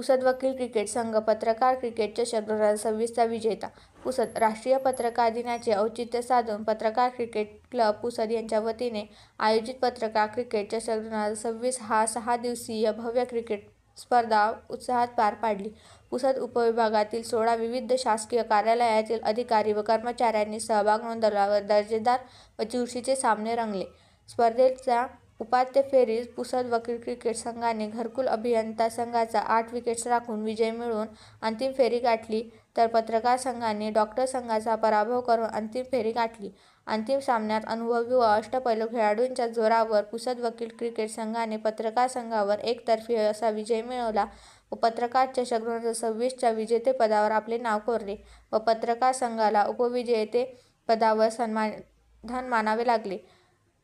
पुसद वकील क्रिकेट संघ पत्रकार क्रिकेट चषक 2026 विजेता. पुसद राष्ट्रीय पत्रकार दिनाचे औचित्य साधून पत्रकार क्रिकेट क्लब पुसद यांच्या वतीने आयोजित पत्रकार क्रिकेट चषक 2026 हा 6 दिवसीय भव्य क्रिकेट स्पर्धा उत्साहात पार पाडली. पुसद उपविभागातील 16 विविध शासकीय कार्यालयातील अधिकारी व कर्मचाऱ्यांनी सहभाग नोंदवला व दर्जेदार व चुरशीचे सामने रंगले. स्पर्धेच्या उपांत्य फेरीत पुसद वकील क्रिकेट संघाने घरकुल अभियंता संघाचा 8 विकेट्स राखून विजय मिळवून अंतिम फेरी गाठली तर पत्रकार संघाने डॉ. संघाचा पराभव करून अंतिम फेरी गाठली. अंतिम सामन्यात अनुभवी व अष्टपैलू खेळाडूंच्या जोरावर पुसद वकील क्रिकेट संघाने पत्रकार संघावर एकतर्फी असा विजय मिळवला व पत्रकार चषक 2026च्या विजेतेपदावर आपले नाव कोरले व पत्रकार संघाला उपविजेतेपदावर समाधान मानावे लागले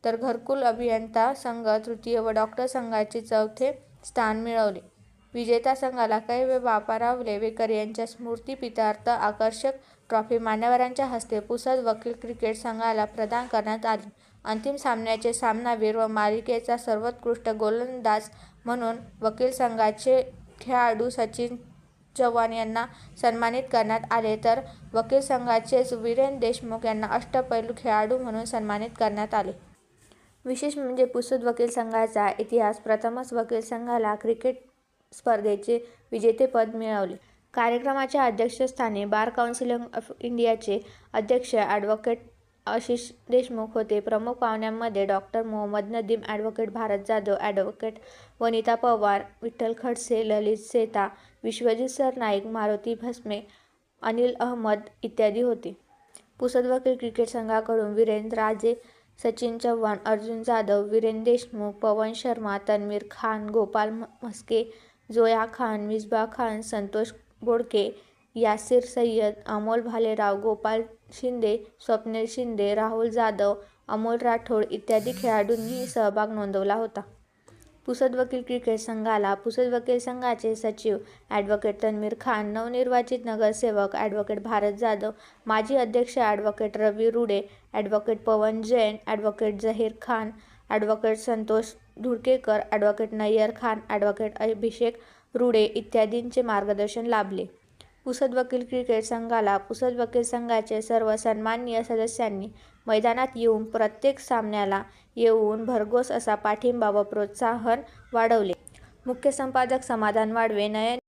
तर घरकुल अभियंता संघ तृतीय व डॉ. संघाचे चौथे स्थान मिळवले. विजेत्या संघाला कैवार बापाराव लेवेकर यांच्या स्मृतिप्रित्यर्थ आकर्षक ट्रॉफी मान्यवरांच्या हस्ते पुसद वकील क्रिकेट संघाला प्रदान करण्यात आली. अंतिम सामन्याचे सामनावीर व मालिकेचा सर्वोत्कृष्ट गोलंदाज म्हणून वकील संघाचे खेळाडू सचिन चव्हाण यांना सन्मानित करण्यात आले तर वकील संघाचेच वीरेंद्र देशमुख यांना अष्टपैलू खेळाडू म्हणून सन्मानित करण्यात आले. विशेष म्हणजे पुसद वकील संघाचा इतिहास प्रथमच वकील संघाला क्रिकेट स्पर्धेचे विजेतेपद मिळाले. कार्यक्रमाच्या अध्यक्षस्थानी बार काउन्सिल ऑफ इंडियाचे अध्यक्ष ॲडव्होकेट आशिष देशमुख होते. प्रमुख पाहुण्यांमध्ये डॉ. मोहम्मद नदीम, ॲडव्होकेट भारत जाधव, ॲडव्होकेट वनिता पवार, विठ्ठल खडसे, ललित सेता, विश्वजित सरनाईक, मारुती भस्मे, अनिल अहमद इत्यादी होते. पुसद वकील क्रिकेट संघाकडून वीरेंद्र राजे, सचिन चव्हाण, अर्जुन जाधव, वीरेंद्र देशमुख, पवन शर्मा, तन्वीर खान, गोपाल म्हस्के, जोया खान, मिसबा खान, संतोष बोडके, यासिर सय्यद, अमोल भालेराव, गोपाल शिंदे, स्वप्नील शिंदे, राहुल जाधव, अमोल राठोड इत्यादी खेळाडूंनी सहभाग नोंदवला होता. पुसद वकील क्रिकेट संघाला पुसद वकील संघाचे सचिव ॲडव्होकेट तन्वीर खान, नवनिर्वाचित नगरसेवक ॲडव्होकेट भारत जाधव, माजी अध्यक्ष advocate Ravi Rude, advocate Pawan Jain, advocate Zaheer Khan, advocate Santosh Dhudkekar, advocate Nayyar Khan, advocate Abhishek Rude इत्यादींचे मार्गदर्शन लाभले. पुसद वकील क्रिकेट संघाला पुसद वकील संघाचे सर्व सन्माननीय सदस्यांनी मैदानात येऊन प्रत्येक सामन्याला येऊन भरघोस असा पाठिंबा व प्रोत्साहन वाढवले. मुख्य संपादक समाधान वाडवे, नयन